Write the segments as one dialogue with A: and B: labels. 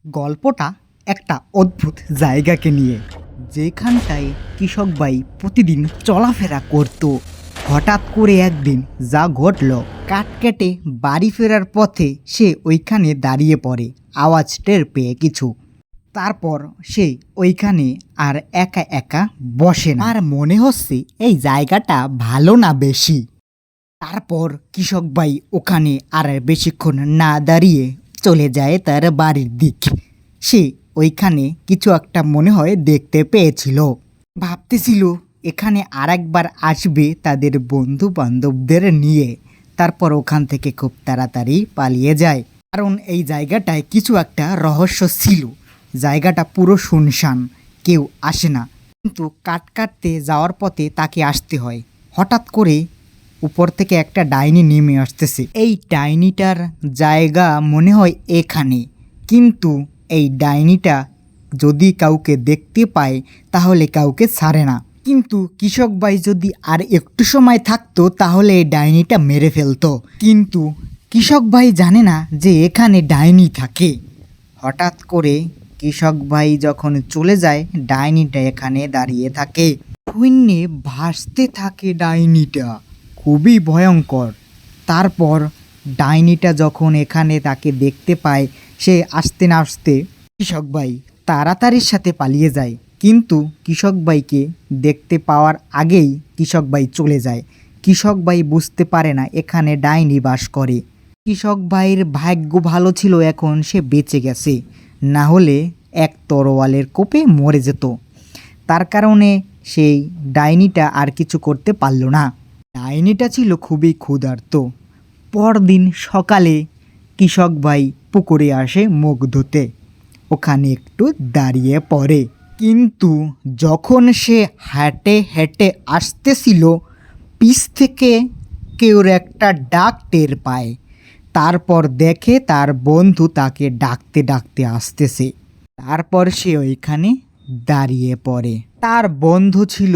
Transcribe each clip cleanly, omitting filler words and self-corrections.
A: গল্পটা একটা অদ্ভুত জায়গাকে নিয়ে, যেখানটায় কৃষক ভাই প্রতিদিন চলাফেরা করত। হঠাৎ করে একদিন যা ঘটল, কাঠ কেটে বাড়ি ফেরার পথে সে ওইখানে দাঁড়িয়ে পড়ে আওয়াজ টের পেয়ে কিছু। তারপর সে ওইখানে আর একা একা বসে না, আর মনে হচ্ছে এই জায়গাটা ভালো না বেশি। তারপর কৃষক ভাই ওখানে আর বেশিক্ষণ না দাঁড়িয়ে চলে যায় তার বাড়ির দিক। সে ওইখানে কিছু একটা মনে হয় দেখতে পেয়েছিল, ভাবতেছিল এখানে আরেকবার আসবে তাদের বন্ধু বান্ধবদের নিয়ে। তারপর ওখান থেকে খুব তাড়াতাড়ি পালিয়ে যায়, কারণ এই জায়গাটায় কিছু একটা রহস্য ছিল। জায়গাটা পুরো শুনশান, কেউ আসে না। কিন্তু কাটতে যাওয়ার পথে তাকে আসতে হয়। হঠাৎ করে উপর থেকে একটা ডাইনি নেমে আসতেছে। এই ডাইনিটার জায়গা মনে হয় এখানে, কিন্তু এই ডাইনিটা যদি কাউকে দেখতে পায় তাহলে কাউকে ছাড়ে না। কিন্তু কৃষক ভাই যদি আর একটু সময় থাকতো তাহলে এই ডাইনিটা মেরে ফেলতো, কিন্তু কৃষক ভাই জানে না যে এখানে ডাইনি থাকে। হঠাৎ করে কৃষক ভাই যখন চলে যায়, ডাইনিটা এখানে দাঁড়িয়ে থাকে। শূন্যে ভাসতে থাকে ডাইনিটা, খুবই ভয়ঙ্কর। তারপর ডাইনিটা যখন এখানে তাকে দেখতে পায়, সে আসতে না আসতে কৃষক ভাই তাড়াতাড়ির সাথে পালিয়ে যায়। কিন্তু কৃষক ভাইকে দেখতে পাওয়ার আগেই কৃষক ভাই চলে যায়। কৃষক ভাই বুঝতে পারে না এখানে ডাইনি বাস করে। কৃষক ভাইয়ের ভাগ্য ভালো ছিল, এখন সে বেঁচে গেছে, না হলে এক তরোয়ালের কোপে মরে যেত। তার কারণে সেই ডাইনিটা আর কিছু করতে পারল না। ডাইনিটা ছিল খুবই ক্ষুধার্ত। পরদিন সকালে কৃষক ভাই পুকুরে আসে মুখ ধুতে, ওখানে একটু দাঁড়িয়ে পড়ে। কিন্তু যখন সে হেঁটে হেঁটে আসতেছিল, পিছ থেকে কেউর একটা ডাক টের পায়। তারপর দেখে তার বন্ধু তাকে ডাকতে ডাকতে আসতেছে। তারপর সে ওইখানে দাঁড়িয়ে পড়ে। তার বন্ধু ছিল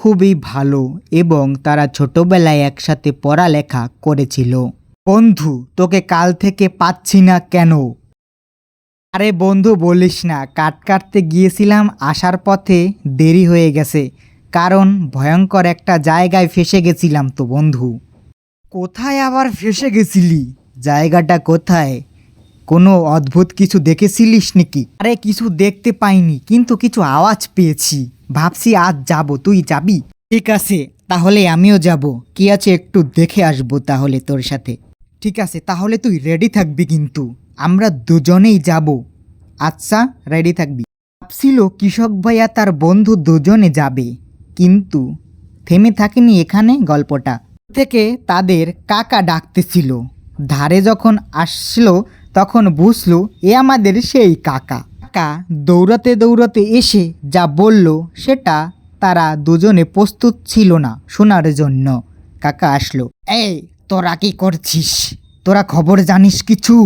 A: খুবই ভালো এবং তারা ছোটবেলায় একসাথে পড়ালেখা করেছিল। বন্ধু, তোকে কাল থেকে পাচ্ছি না কেন? আরে বন্ধু বলিস না, কাটতে গিয়েছিলাম, আসার পথে দেরি হয়ে গেছে, কারণ ভয়ঙ্কর একটা জায়গায় ফেসে গেছিলাম তো বন্ধু। কোথায় আবার ফেসে গেছিলি? জায়গাটা কোথায়? কোনো অদ্ভুত কিছু দেখেছিলিস নাকি? আরে কিছু দেখতে পাইনি, কিন্তু কিছু আওয়াজ পেয়েছি, ভাবছি আজ যাব, তুই যাবি? ঠিক আছে, তাহলে আমিও যাব। কি আছে একটু দেখে আসবো তাহলে তোর সাথে। ঠিক আছে, তাহলে তুই রেডি থাকবি, কিন্তু আমরা দুজনেই যাব। আচ্ছা, রেডি থাকবি। ভাবছিল কৃষক ভাইয়া তার বন্ধু দুজনে যাবে, কিন্তু থেমে থাকেনি এখানে গল্পটা। থেকে তাদের কাকা ডাকতেছিল। ধারে যখন আসলো তখন বুঝলো এ আমাদের সেই কাকা। কাকা দৌড়াতে দৌড়াতে এসে যা বলল সেটা তারা দুজনে প্রস্তুত ছিল না শোনার জন্য। কাকা আসলো। এই, তোরা কি করছিস? তোরা খবর জানিস কিছু?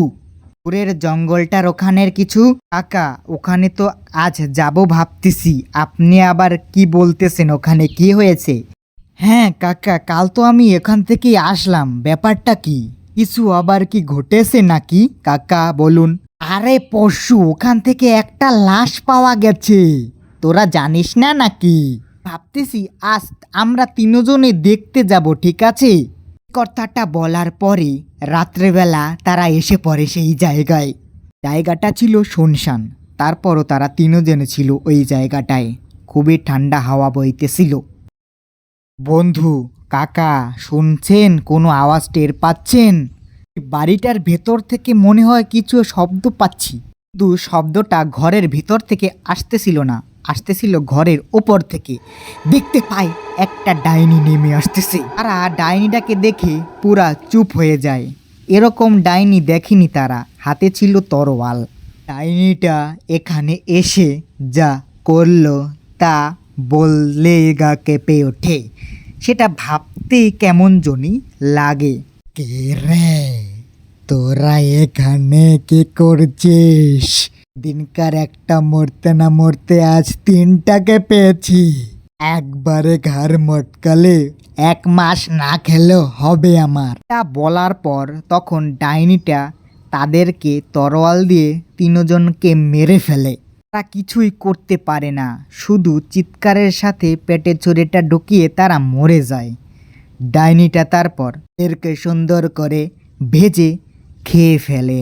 A: পুরের জঙ্গলটার ওখানের কিছু? কাকা, ওখানে তো আজ যাব ভাবতেছি, আপনি আবার কি বলতেছেন? ওখানে কি হয়েছে? হ্যাঁ কাকা, কাল তো আমি এখান থেকেই আসলাম, ব্যাপারটা কি? কিছু আবার কি ঘটেছে নাকি কাকা, বলুন। আরে পরশু ওখান থেকে একটা লাশ পাওয়া গেছে, তোরা জানিস না নাকি? ভাবতেছি আজ আমরা তিনজনে দেখতে যাব, ঠিক আছে? কথাটা বলার পরে রাত্রেবেলা তারা এসে পড়ে সেই জায়গায়। জায়গাটা ছিল শুনশান, তারপরও তারা তিনজনে ছিল ওই জায়গাটায়। খুবই ঠান্ডা হাওয়া বইতেছিল। বন্ধু, কাকা, শুনছেন? কোনো আওয়াজ টের পাচ্ছেন? বাড়িটার ভেতর থেকে মনে হয় কিছু শব্দ পাচ্ছি, কিন্তু শব্দটা ঘরের ভিতর থেকে আসতেছিল না, আসতেছিল ঘরের ওপর থেকে। দেখতে পাই একটা ডাইনি নেমে আসতেছে। তারা ডাইনিটাকে দেখে পুরা চুপ হয়ে যায়। এরকম ডাইনি দেখেনি তারা, হাতে ছিল তরোয়াল। ডাইনিটা এখানে এসে যা করলো তা বললে গা কেঁপে ওঠে। সেটা ভাবতেই কেমন জনি লাগে। কে রে, তোরা এখানে কি করছিস? দিনকার একটা মরতে না মরতে আজ তিনটাকে পেয়েছি। একবারে ঘাড় মটকালে 1 মাস না খেলেও হবে আমার। তা বলার পর তখন ডাইনিটা তাদেরকে তরোয়াল দিয়ে তিনজনকে মেরে ফেলে। তারা কিছুই করতে পারে না, শুধু চিৎকারের সাথে পেটে ছুরিটা ঢুকিয়ে তারা মরে যায়। ডাইনিটা তারপর এদেরকে সুন্দর করে ভেজে খেয়ে ফেলে।